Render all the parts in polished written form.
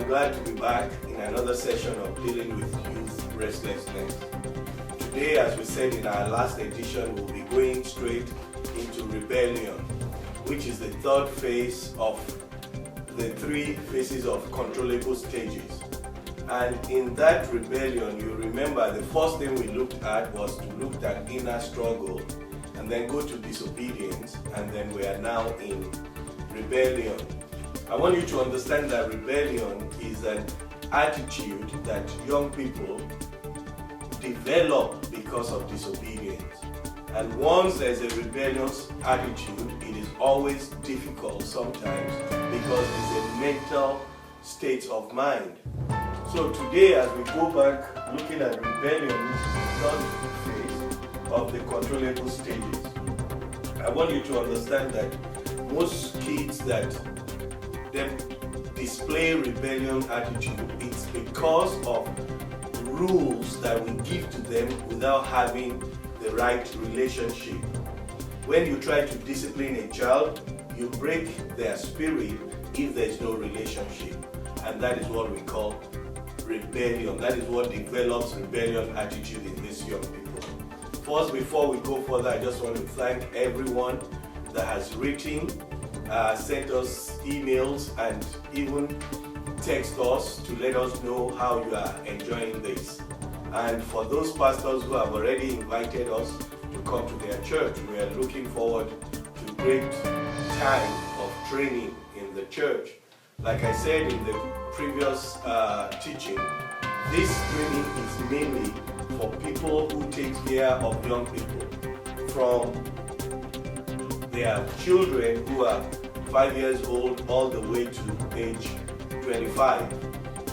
glad to be back in another session of dealing with youth restlessness. Today, as we said in our last edition, we'll be going straight into rebellion, which is the third phase of the three phases of controllable stages. And in that rebellion, you remember the first thing we looked at was to look at inner struggle and then go to disobedience, and then we are now in rebellion. I want you to understand that rebellion is an attitude that young people develop because of disobedience. And once there's a rebellious attitude, it is always difficult sometimes because it's a mental state of mind. So today, as we go back looking at rebellion, which is the third phase of the controllable stages, I want you to understand that most kids that display rebellion attitude, it's because of rules that we give to them without having the right relationship. When you try to discipline a child, you break their spirit if there's no relationship, and that is what we call rebellion. That is what develops rebellion attitude in these young people. First, before we go further, I just want to thank everyone that has written, sent us emails, and even text us to let us know how you are enjoying this. And for those pastors who have already invited us to come to their church, we are looking forward to great time of training in the church. Like I said in the previous teaching, this training is mainly for people who take care of young people, from their children who are 5 years old all the way to age 25.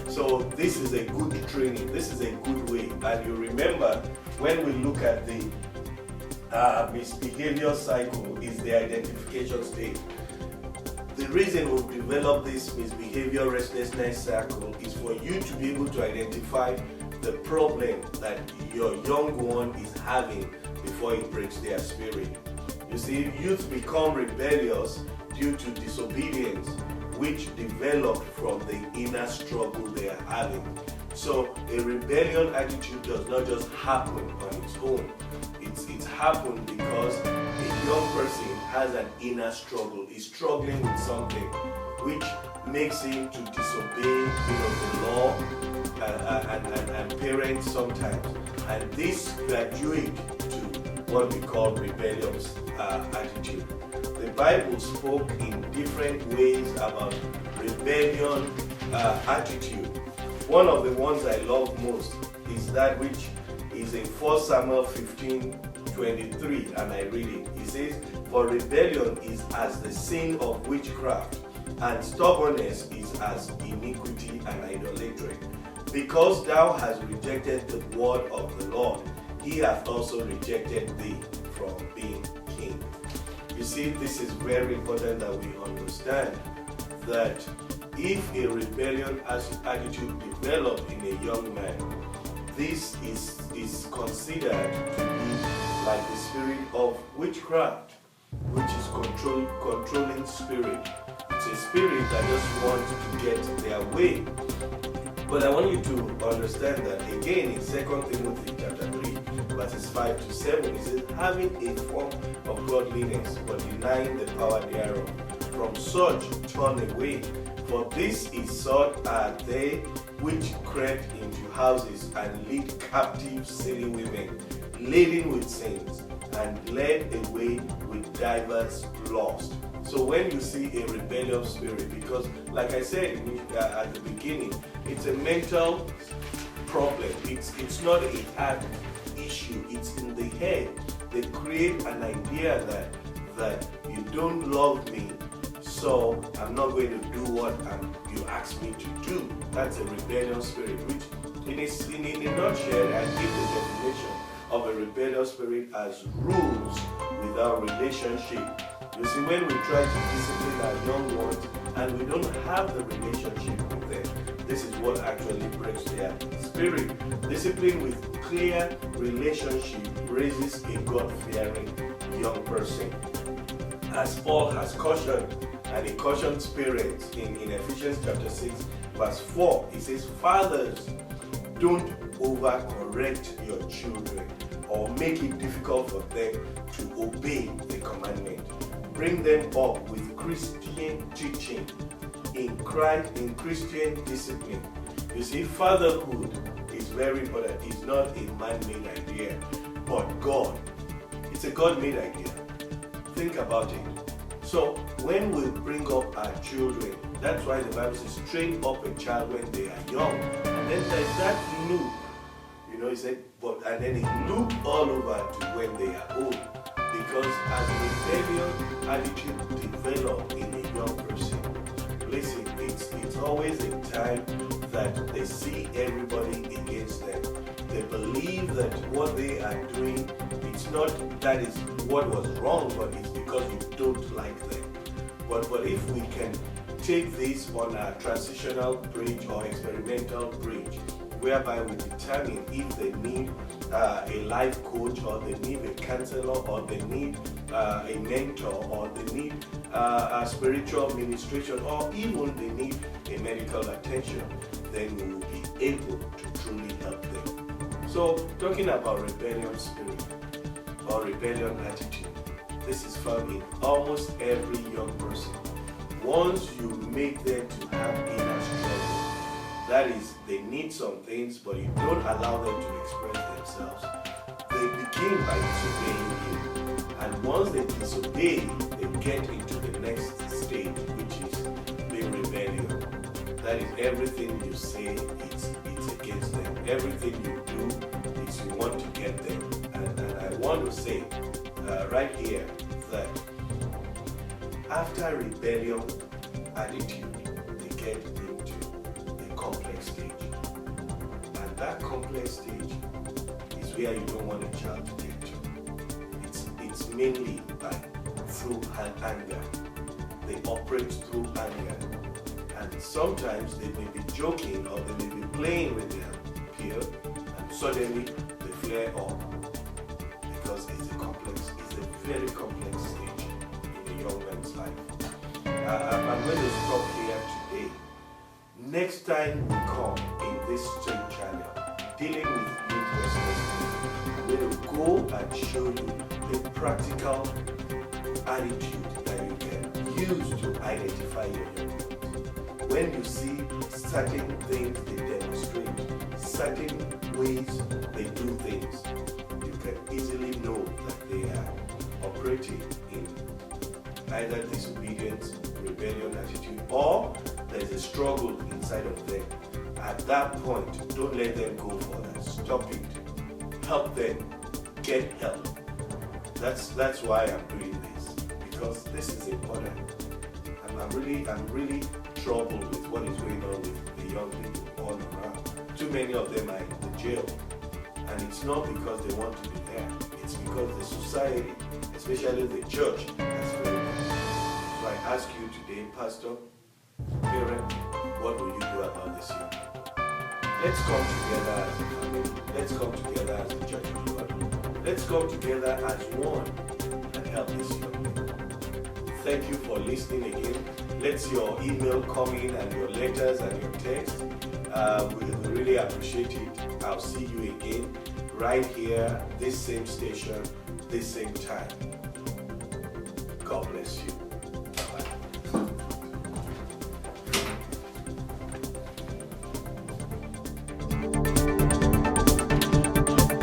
So this is a good training. This is a good way. And you remember, when we look at the misbehavior cycle, is the identification stage. The reason we've developed this misbehavior restlessness cycle is for you to be able to identify the problem that your young one is having before it breaks their spirit. You see, youth become rebellious due to disobedience, which develop from the inner struggle they are having. So a rebellion attitude does not just happen on its own. It's happened because a young person has an inner struggle. He's struggling with something which makes him to disobey the law and parents sometimes. And this graduates to what we call rebellious attitude. The Bible spoke in different ways about rebellion attitude. One of the ones I love most is that which is in 1 Samuel 15:23, and I read it. It says, "For rebellion is as the sin of witchcraft, and stubbornness is as iniquity and idolatry. Because thou hast rejected the word of the Lord, he hath also rejected thee from being king." You see, this is very important that we understand that if a rebellion attitude develops in a young man, this is considered to be like the spirit of witchcraft, which is controlling spirit. It's a spirit that just wants to get their way. But I want you to understand that again in 2 Timothy chapter 3, verses 5 to 7, it says, "Having a form of godliness, but denying the power thereof. From such turn away. For this is such are they which crept into houses and lead captive silly women, laden with sins, and led away with divers lusts." So when you see a rebellious spirit, because like I said at the beginning, it's a mental problem. It's not a heart issue. It's in the head. They create an idea that you don't love me, so I'm not going to do what you ask me to do. That's a rebellious spirit, which in a nutshell, I give the definition of a rebellious spirit as rules without relationship. You see, when we try to discipline our young ones and we don't have the relationship with them, this is what actually breaks their spirit. Discipline with clear relationship raises a God-fearing young person. As Paul has cautioned, and he cautioned parents in Ephesians chapter 6, verse 4, it says, "Fathers, don't overcorrect your children or make it difficult for them to obey the commandment. Bring them up with Christian teaching in Christian discipline." You see, fatherhood is very important. It's not a man-made idea, but God. It's a God-made idea. Think about it. So when we bring up our children, that's why the Bible says, train up a child when they are young. And then there's that loop. You know, he said, and then it looped all over to when they are old. Because as a rebellion attitude develops in a young person, listen, it's always a time that they see everybody against them. They believe that what they are doing, it's not that is what was wrong, but it's because you don't like them. But if we can take this on a transitional bridge or experimental bridge, whereby we determine if they need a life coach, or they need a counselor, or they need a mentor, or they need a spiritual administration, or even they need a medical attention, then we will be able to truly help them. So, talking about rebellion spirit or rebellion attitude, this is found in almost every young person. Once you make them to have inner struggle, that is, they need some things, but you don't allow them to express themselves, they begin by disobeying you. And once they disobey, they get into the next stage, which is being rebellion. That is, everything you say, it's against them. Everything you do is you want to get them. And I want to say right here that after rebellion attitude, they get into the complex stage. And that complex stage is where you don't want a child to get to. It's mainly through anger. They operate through anger. And sometimes they may be joking, or they may be playing with their peer, and suddenly they flare up. Because it's a very complex stage in a young man's life. I'm going to stop here today. Next time we come in this same channel, dealing with youth restlessness, I'm going to go and show you the practical attitude that you can use to identify your young people. When you see certain things they demonstrate, certain ways they do things, you can easily know that they are operating in either disobedience, rebellion attitude, or there's a struggle inside of them. At that point, don't let them go further. Stop it. Help them. Get help. That's why I'm doing this, because this is important. I'm really troubled with what is going on with the young people all around. Too many of them are in the jail, and it's not because they want to be there. It's because the society, especially the church, has failed them. So I ask you today, pastor, parent, what will you do about this young people? Let's come together as a family. Let's come together as a church of God. Let's come together as one and help this young people. Thank you for listening again. Let your email come in, and your letters and your text. We really appreciate it. I'll see you again right here, this same station, this same time. God bless you.